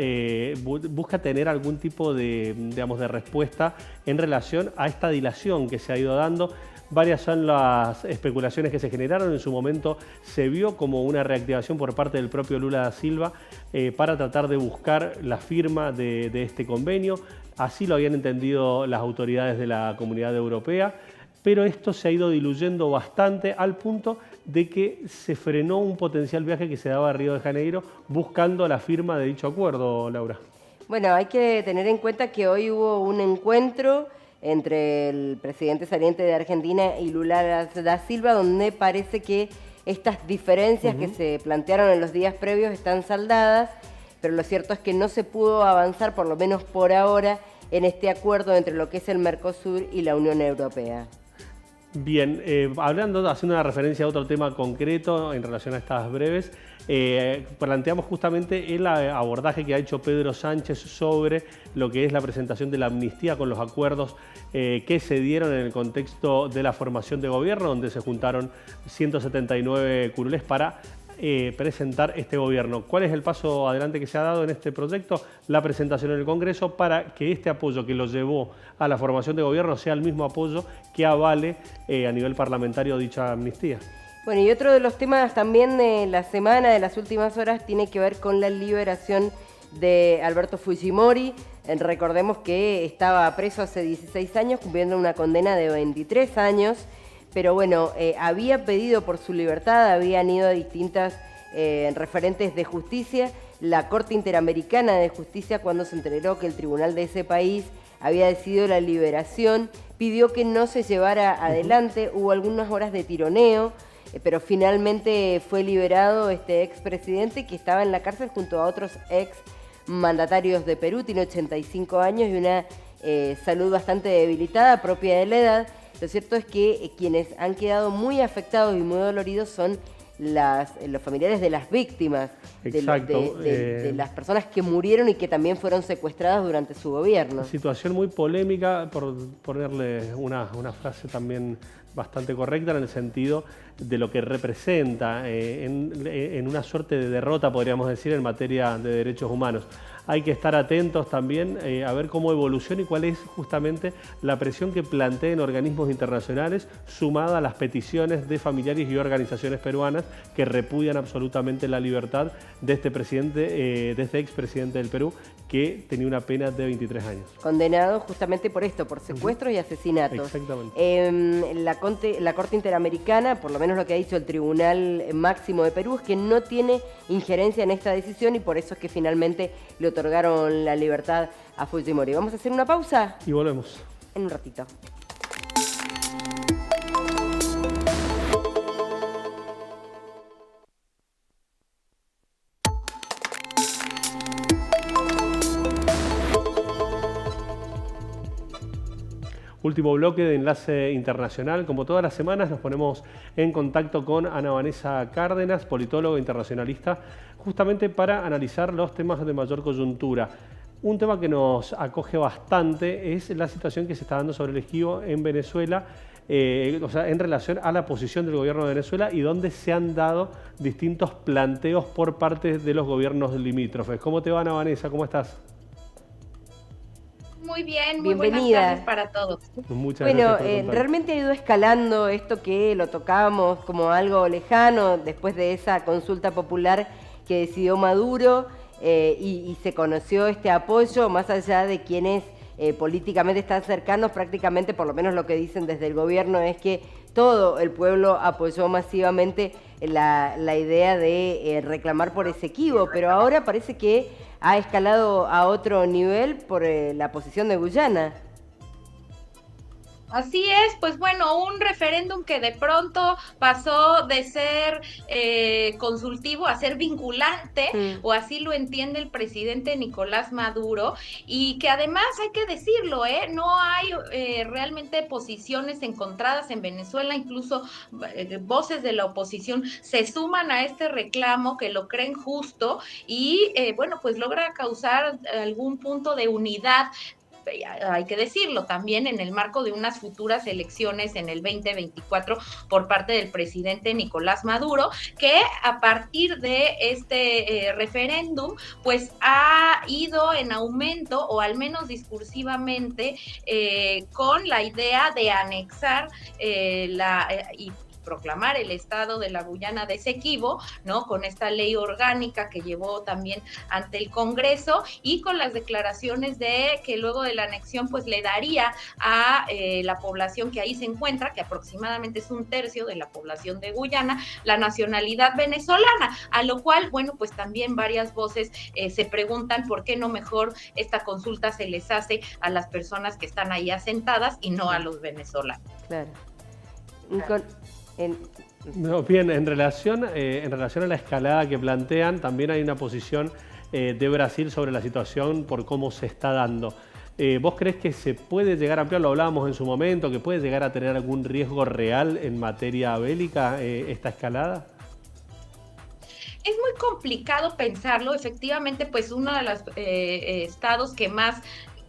tener algún tipo de respuesta en relación a esta dilación que se ha ido dando. Varias son las especulaciones que se generaron. En su momento se vio como una reactivación por parte del propio Lula da Silva para tratar de buscar la firma de este convenio. Así lo habían entendido las autoridades de la Comunidad Europea, pero esto se ha ido diluyendo bastante al punto de que se frenó un potencial viaje que se daba a Río de Janeiro buscando la firma de dicho acuerdo, Laura. Bueno, hay que tener en cuenta que hoy hubo un encuentro entre el presidente saliente de Argentina y Lula da Silva, donde parece que estas diferencias que se plantearon en los días previos están saldadas, pero lo cierto es que no se pudo avanzar, por lo menos por ahora, en este acuerdo entre lo que es el Mercosur y la Unión Europea. Bien, haciendo una referencia a otro tema concreto en relación a estas breves, planteamos justamente el abordaje que ha hecho Pedro Sánchez sobre lo que es la presentación de la amnistía con los acuerdos que se dieron en el contexto de la formación de gobierno, donde se juntaron 179 curules para presentar este gobierno. ¿Cuál es el paso adelante que se ha dado en este proyecto? La presentación en el Congreso para que este apoyo que lo llevó a la formación de gobierno sea el mismo apoyo que avale a nivel parlamentario dicha amnistía. Bueno, y otro de los temas también de la semana, de las últimas horas, tiene que ver con la liberación de Alberto Fujimori. Recordemos que estaba preso hace 16 años, cumpliendo una condena de 23 años. Pero bueno, había pedido por su libertad, habían ido a distintas referentes de justicia. La Corte Interamericana de Justicia, cuando se enteró que el tribunal de ese país había decidido la liberación, pidió que no se llevara adelante. Hubo algunas horas de tironeo, pero finalmente fue liberado este expresidente que estaba en la cárcel junto a otros ex mandatarios de Perú. Tiene 85 años y una salud bastante debilitada, propia de la edad. Lo cierto es que quienes han quedado muy afectados y muy doloridos son los familiares de las víctimas, de las personas que murieron y que también fueron secuestradas durante su gobierno. Situación muy polémica, por ponerle una frase también bastante correcta en el sentido de lo que representa en una suerte de derrota, podríamos decir, en materia de derechos humanos. Hay que estar atentos también a ver cómo evoluciona y cuál es justamente la presión que planteen organismos internacionales sumada a las peticiones de familiares y organizaciones peruanas que repudian absolutamente la libertad de este expresidente del Perú, que tenía una pena de 23 años. Condenado justamente por esto, por secuestros y asesinatos. Exactamente. La Corte Interamericana, por lo menos lo que ha dicho el Tribunal Máximo de Perú, es que no tiene injerencia en esta decisión y por eso es que finalmente le otorgaron la libertad a Fujimori. Vamos a hacer una pausa y volvemos en un ratito. Último bloque de Enlace Internacional. Como todas las semanas nos ponemos en contacto con Ana Vanessa Cárdenas, politóloga internacionalista, justamente para analizar los temas de mayor coyuntura. Un tema que nos acoge bastante es la situación que se está dando sobre el esquivo en Venezuela, en relación a la posición del gobierno de Venezuela y donde se han dado distintos planteos por parte de los gobiernos limítrofes. ¿Cómo te va, Ana Vanessa? ¿Cómo estás? Muy bien, muy bienvenida. Buenas tardes para todos. Muchas gracias. Realmente ha ido escalando esto que lo tocábamos como algo lejano después de esa consulta popular que decidió Maduro y se conoció este apoyo más allá de quienes políticamente están cercanos. Prácticamente, por lo menos lo que dicen desde el gobierno es que todo el pueblo apoyó masivamente la idea de reclamar por Esequibo, pero ahora parece que ha escalado a otro nivel por la posición de Guyana. Así es, pues bueno, un referéndum que de pronto pasó de ser consultivo a ser vinculante, o así lo entiende el presidente Nicolás Maduro, y que además hay que decirlo, no hay realmente posiciones encontradas en Venezuela, incluso voces de la oposición se suman a este reclamo, que lo creen justo, y bueno, pues logra causar algún punto de unidad, hay que decirlo, también en el marco de unas futuras elecciones en el 2024 por parte del presidente Nicolás Maduro, que a partir de este referéndum, pues ha ido en aumento, o al menos discursivamente, con la idea de anexar y proclamar el estado de la Guyana de Esequibo, ¿no? Con esta ley orgánica que llevó también ante el Congreso, y con las declaraciones de que luego de la anexión pues le daría a la población que ahí se encuentra, que aproximadamente es 1/3 de la población de Guyana, la nacionalidad venezolana, a lo cual, bueno, pues también varias voces se preguntan por qué no mejor esta consulta se les hace a las personas que están ahí asentadas y no a los venezolanos. Claro. No, bien, en relación a la escalada que plantean, también hay una posición de Brasil sobre la situación por cómo se está dando. ¿Vos creés que se puede llegar a ampliar, lo hablábamos en su momento, que puede llegar a tener algún riesgo real en materia bélica esta escalada? Es muy complicado pensarlo, efectivamente, pues uno de los estados que más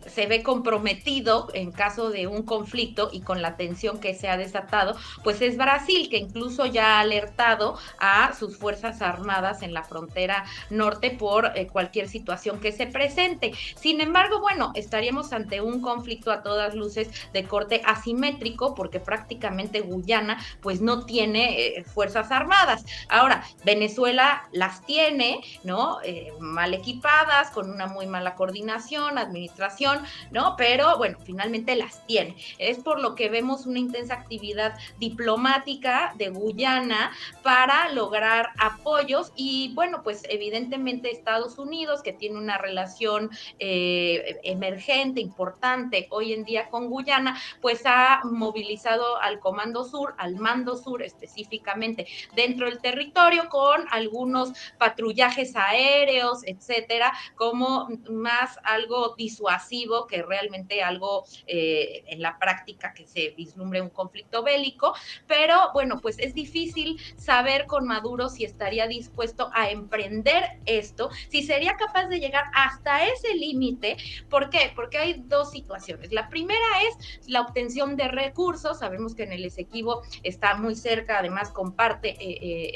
se ve comprometido en caso de un conflicto y con la tensión que se ha desatado, pues es Brasil, que incluso ya ha alertado a sus fuerzas armadas en la frontera norte por cualquier situación que se presente. Sin embargo, bueno, estaríamos ante un conflicto a todas luces de corte asimétrico, porque prácticamente Guyana pues no tiene fuerzas armadas. Ahora, Venezuela las tiene, ¿no? Mal equipadas, con una muy mala coordinación, administración, ¿no? Pero bueno, finalmente las tiene. Es por lo que vemos una intensa actividad diplomática de Guyana para lograr apoyos, y bueno, pues evidentemente Estados Unidos, que tiene una relación emergente, importante hoy en día con Guyana, pues ha movilizado al Comando Sur, al Mando Sur específicamente, dentro del territorio, con algunos patrullajes aéreos, etcétera, como más algo disuasivo que realmente algo en la práctica que se vislumbre un conflicto bélico. Pero bueno, pues es difícil saber con Maduro si estaría dispuesto a emprender esto, si sería capaz de llegar hasta ese límite. ¿Por qué? Porque hay dos situaciones. La primera es la obtención de recursos. Sabemos que en el Esequibo está muy cerca, además comparte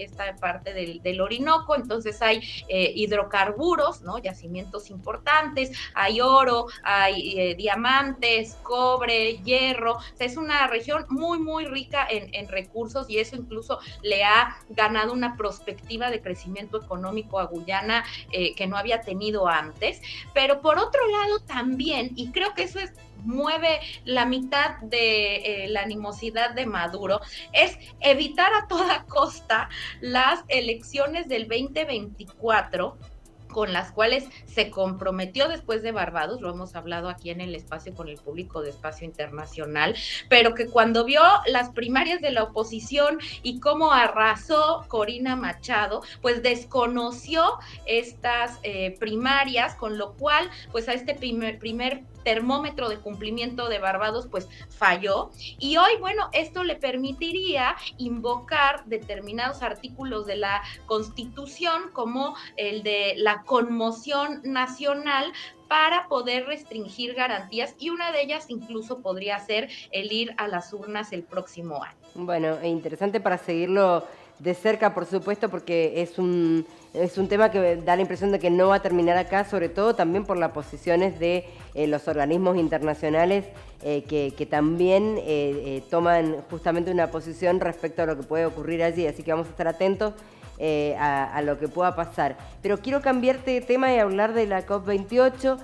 esta parte del Orinoco, entonces hay hidrocarburos, ¿no? Yacimientos importantes, hay oro, hay diamantes, cobre, hierro. O sea, es una región muy, muy rica en recursos, y eso incluso le ha ganado una perspectiva de crecimiento económico a Guyana que no había tenido antes. Pero por otro lado también, y creo que eso mueve la mitad de la animosidad de Maduro, es evitar a toda costa las elecciones del 2024, con las cuales se comprometió después de Barbados, lo hemos hablado aquí en el espacio con el público de Espacio Internacional, pero que cuando vio las primarias de la oposición y cómo arrasó Corina Machado, pues desconoció estas primarias, con lo cual pues a este primer termómetro de cumplimiento de Barbados pues falló, y hoy, bueno, esto le permitiría invocar determinados artículos de la Constitución, como el de la conmoción nacional, para poder restringir garantías, y una de ellas incluso podría ser el ir a las urnas el próximo año. Bueno, e interesante para seguirlo de cerca, por supuesto, porque es un tema que da la impresión de que no va a terminar acá, sobre todo también por las posiciones de los organismos internacionales que también toman justamente una posición respecto a lo que puede ocurrir allí, así que vamos a estar atentos a lo que pueda pasar. Pero quiero cambiarte de tema y hablar de la COP28.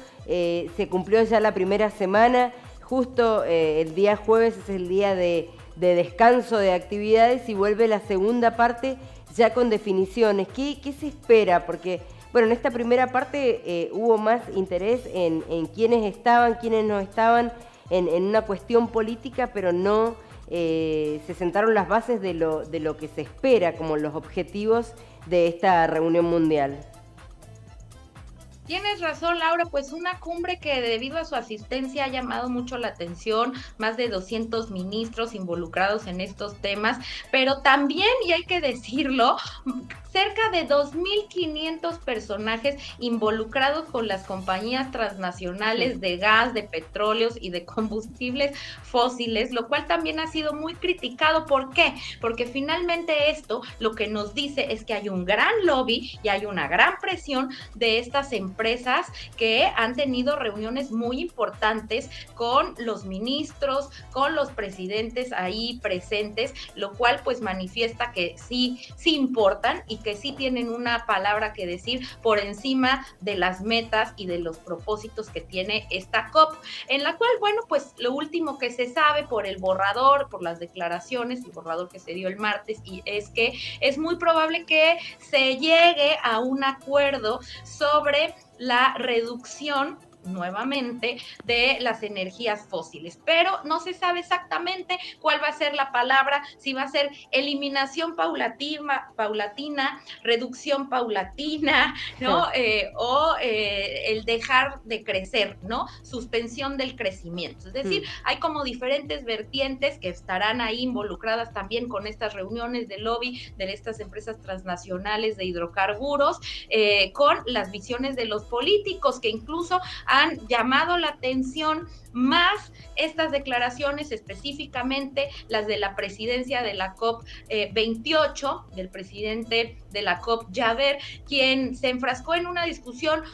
Se cumplió ya la primera semana, justo el día jueves es el día de descanso de actividades, y vuelve la segunda parte ya con definiciones. ¿Qué se espera? Porque, bueno, en esta primera parte hubo más interés en quiénes estaban, quiénes no estaban, en una cuestión política, pero no se sentaron las bases de lo que se espera como los objetivos de esta reunión mundial. Tienes razón, Laura, pues una cumbre que debido a su asistencia ha llamado mucho la atención, más de 200 ministros involucrados en estos temas, pero también, y hay que decirlo, cerca de 2.500 personajes involucrados con las compañías transnacionales de gas, de petróleos y de combustibles fósiles, lo cual también ha sido muy criticado. ¿Por qué? Porque finalmente esto lo que nos dice es que hay un gran lobby y hay una gran presión de estas empresas que han tenido reuniones muy importantes con los ministros, con los presidentes ahí presentes, lo cual pues manifiesta que sí importan y que sí tienen una palabra que decir por encima de las metas y de los propósitos que tiene esta COP, en la cual, bueno, pues lo último que se sabe por el borrador, por las declaraciones, el borrador que se dio el martes, y es que es muy probable que se llegue a un acuerdo sobre la reducción nuevamente de las energías fósiles, pero no se sabe exactamente cuál va a ser la palabra, si va a ser eliminación paulatina, reducción paulatina, ¿no? El dejar de crecer, ¿no? Suspensión del crecimiento. Es decir, hay como diferentes vertientes que estarán ahí involucradas también con estas reuniones de lobby de estas empresas transnacionales de hidrocarburos, con las visiones de los políticos que incluso han llamado la atención más estas declaraciones, específicamente las de la presidencia de la COP28, del presidente de la COP, Jaber, quien se enfrascó en una discusión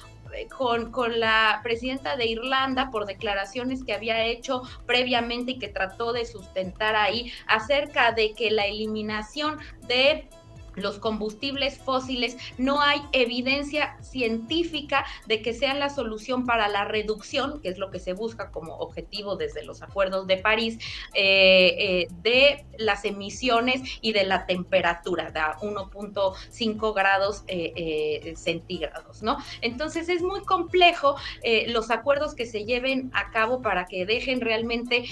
con la presidenta de Irlanda por declaraciones que había hecho previamente y que trató de sustentar ahí acerca de que la eliminación de los combustibles fósiles, no hay evidencia científica de que sean la solución para la reducción, que es lo que se busca como objetivo desde los acuerdos de París, de las emisiones y de la temperatura, de 1.5 grados centígrados, ¿no? Entonces es muy complejo los acuerdos que se lleven a cabo para que dejen realmente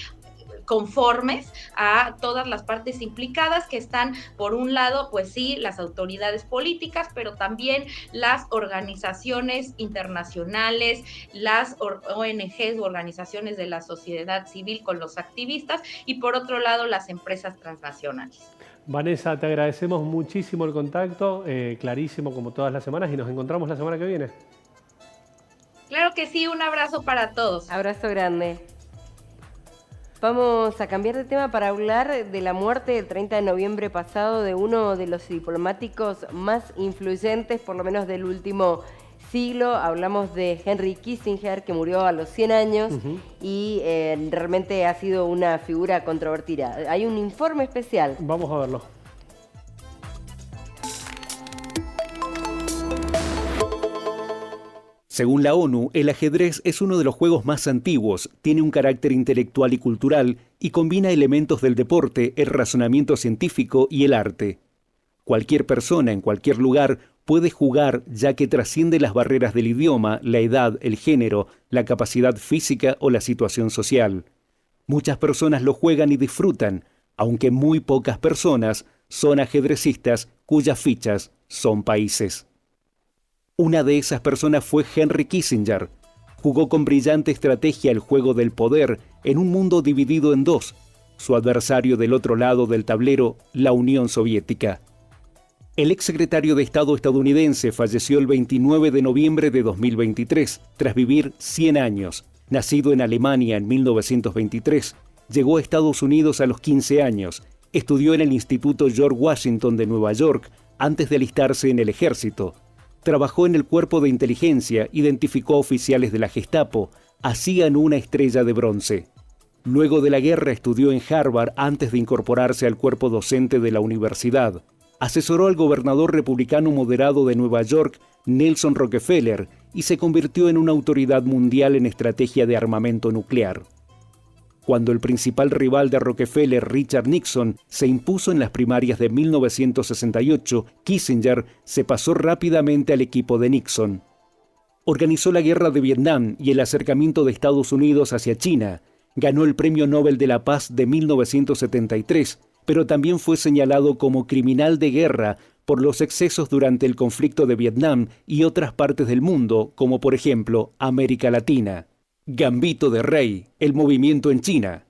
conformes a todas las partes implicadas, que están, por un lado, pues sí, las autoridades políticas, pero también las organizaciones internacionales, las ONGs u organizaciones de la sociedad civil con los activistas, y por otro lado, las empresas transnacionales. Vanessa, te agradecemos muchísimo el contacto, clarísimo como todas las semanas, y nos encontramos la semana que viene. Claro que sí, un abrazo para todos. Abrazo grande. Vamos a cambiar de tema para hablar de la muerte el 30 de noviembre pasado de uno de los diplomáticos más influyentes, por lo menos del último siglo. Hablamos de Henry Kissinger, que murió a los 100 años y realmente ha sido una figura controvertida. Hay un informe especial. Vamos a verlo. Según la ONU, el ajedrez es uno de los juegos más antiguos, tiene un carácter intelectual y cultural y combina elementos del deporte, el razonamiento científico y el arte. Cualquier persona en cualquier lugar puede jugar, ya que trasciende las barreras del idioma, la edad, el género, la capacidad física o la situación social. Muchas personas lo juegan y disfrutan, aunque muy pocas personas son ajedrecistas cuyas fichas son países. Una de esas personas fue Henry Kissinger. Jugó con brillante estrategia el juego del poder en un mundo dividido en dos, su adversario del otro lado del tablero, la Unión Soviética. El exsecretario de Estado estadounidense falleció el 29 de noviembre de 2023, tras vivir 100 años. Nacido en Alemania en 1923, llegó a Estados Unidos a los 15 años, estudió en el Instituto George Washington de Nueva York antes de alistarse en el ejército. Trabajó en el cuerpo de inteligencia, identificó oficiales de la Gestapo, así ganó una estrella de bronce. Luego de la guerra estudió en Harvard antes de incorporarse al cuerpo docente de la universidad. Asesoró al gobernador republicano moderado de Nueva York, Nelson Rockefeller, y se convirtió en una autoridad mundial en estrategia de armamento nuclear. Cuando el principal rival de Rockefeller, Richard Nixon, se impuso en las primarias de 1968, Kissinger se pasó rápidamente al equipo de Nixon. Organizó la guerra de Vietnam y el acercamiento de Estados Unidos hacia China. Ganó el Premio Nobel de la Paz de 1973, pero también fue señalado como criminal de guerra por los excesos durante el conflicto de Vietnam y otras partes del mundo, como por ejemplo América Latina. Gambito de Rey, el movimiento en China.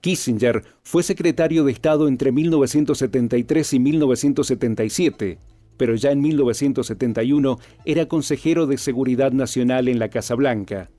Kissinger fue secretario de Estado entre 1973 y 1977, pero ya en 1971 era consejero de Seguridad Nacional en la Casa Blanca.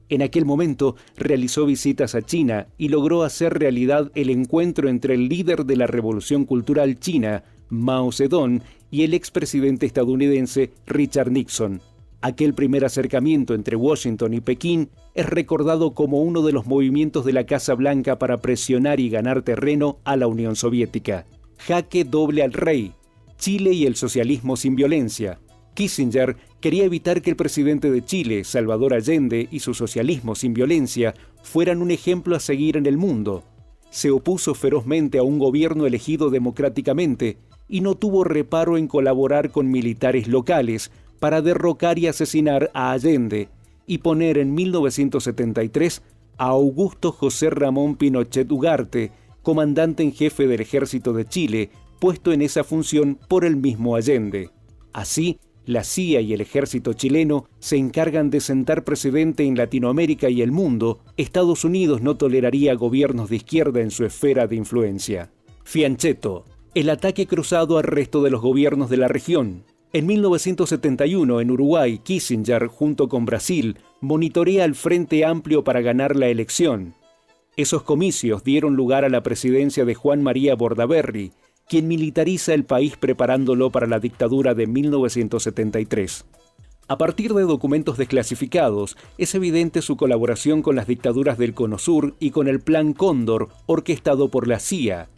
En aquel momento realizó visitas a China y logró hacer realidad el encuentro entre el líder de la Revolución Cultural China, Mao Zedong, y el expresidente estadounidense Richard Nixon. Aquel primer acercamiento entre Washington y Pekín es recordado como uno de los movimientos de la Casa Blanca para presionar y ganar terreno a la Unión Soviética. Jaque doble al rey, Chile y el socialismo sin violencia. Kissinger quería evitar que el presidente de Chile, Salvador Allende, y su socialismo sin violencia fueran un ejemplo a seguir en el mundo. Se opuso ferozmente a un gobierno elegido democráticamente y no tuvo reparo en colaborar con militares locales para derrocar y asesinar a Allende y poner en 1973 a Augusto José Ramón Pinochet Ugarte, comandante en jefe del Ejército de Chile, puesto en esa función por el mismo Allende. Así, la CIA y el ejército chileno se encargan de sentar precedente en Latinoamérica y el mundo. Estados Unidos no toleraría gobiernos de izquierda en su esfera de influencia. Fianchetto, el ataque cruzado al resto de los gobiernos de la región. En 1971, en Uruguay, Kissinger, junto con Brasil, monitorea el Frente Amplio para ganar la elección. Esos comicios dieron lugar a la presidencia de Juan María Bordaberry, quien militariza el país preparándolo para la dictadura de 1973. A partir de documentos desclasificados, es evidente su colaboración con las dictaduras del Cono Sur y con el Plan Cóndor, orquestado por la CIA.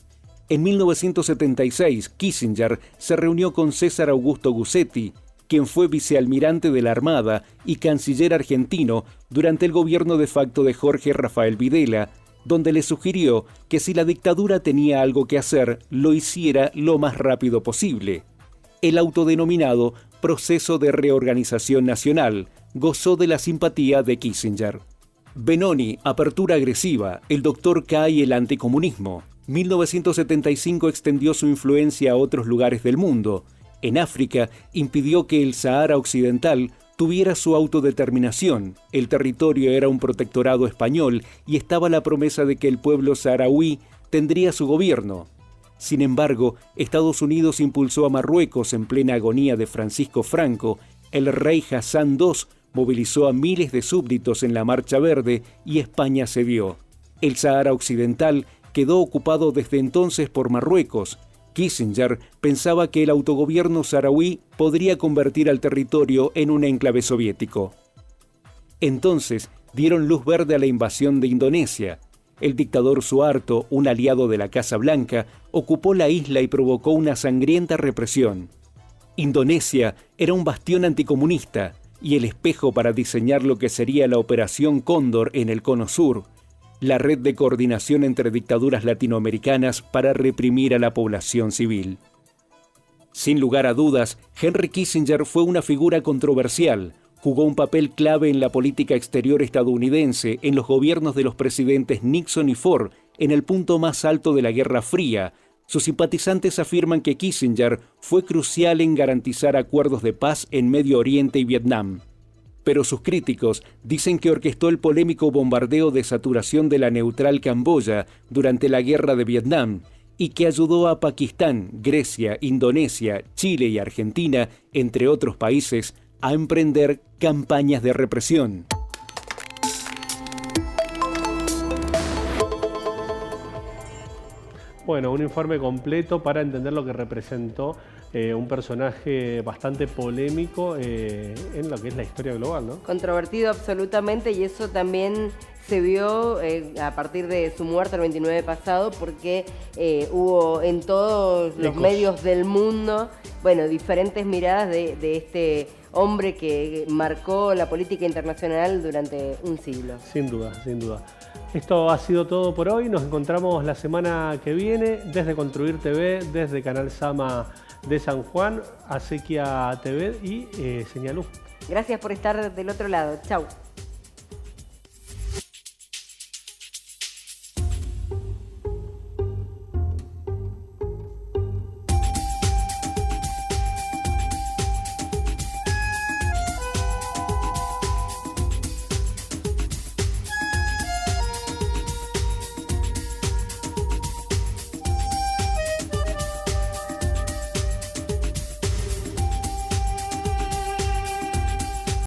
En 1976, Kissinger se reunió con César Augusto Gussetti, quien fue vicealmirante de la Armada y canciller argentino durante el gobierno de facto de Jorge Rafael Videla, donde le sugirió que si la dictadura tenía algo que hacer, lo hiciera lo más rápido posible. El autodenominado Proceso de Reorganización Nacional gozó de la simpatía de Kissinger. Benoni, Apertura Agresiva, el Dr. K y el anticomunismo. 1975 extendió su influencia a otros lugares del mundo. En África, impidió que el Sahara Occidental tuviera su autodeterminación. El territorio era un protectorado español y estaba la promesa de que el pueblo saharaui tendría su gobierno. Sin embargo, Estados Unidos impulsó a Marruecos en plena agonía de Francisco Franco. El rey Hassan II movilizó a miles de súbditos en la Marcha Verde y España cedió. El Sahara Occidental quedó ocupado desde entonces por Marruecos. Kissinger pensaba que el autogobierno saharaui podría convertir al territorio en un enclave soviético. Entonces dieron luz verde a la invasión de Indonesia. El dictador Suharto, un aliado de la Casa Blanca, ocupó la isla y provocó una sangrienta represión. Indonesia era un bastión anticomunista y el espejo para diseñar lo que sería la Operación Cóndor en el Cono Sur, la red de coordinación entre dictaduras latinoamericanas para reprimir a la población civil. Sin lugar a dudas, Henry Kissinger fue una figura controversial. Jugó un papel clave en la política exterior estadounidense, en los gobiernos de los presidentes Nixon y Ford, en el punto más alto de la Guerra Fría. Sus simpatizantes afirman que Kissinger fue crucial en garantizar acuerdos de paz en Medio Oriente y Vietnam. Pero sus críticos dicen que orquestó el polémico bombardeo de saturación de la neutral Camboya durante la Guerra de Vietnam y que ayudó a Pakistán, Grecia, Indonesia, Chile y Argentina, entre otros países, a emprender campañas de represión. Bueno, un informe completo para entender lo que representó un personaje bastante polémico en lo que es la historia global, ¿no? Controvertido absolutamente, y eso también se vio a partir de su muerte el 29 pasado, porque hubo en todos los medios del mundo, bueno, diferentes miradas de este hombre que marcó la política internacional durante un siglo. Sin duda, sin duda. Esto ha sido todo por hoy. Nos encontramos la semana que viene desde Construir TV, desde Canal Sama de San Juan, Acequia TV y Señalú. Gracias por estar del otro lado. Chau.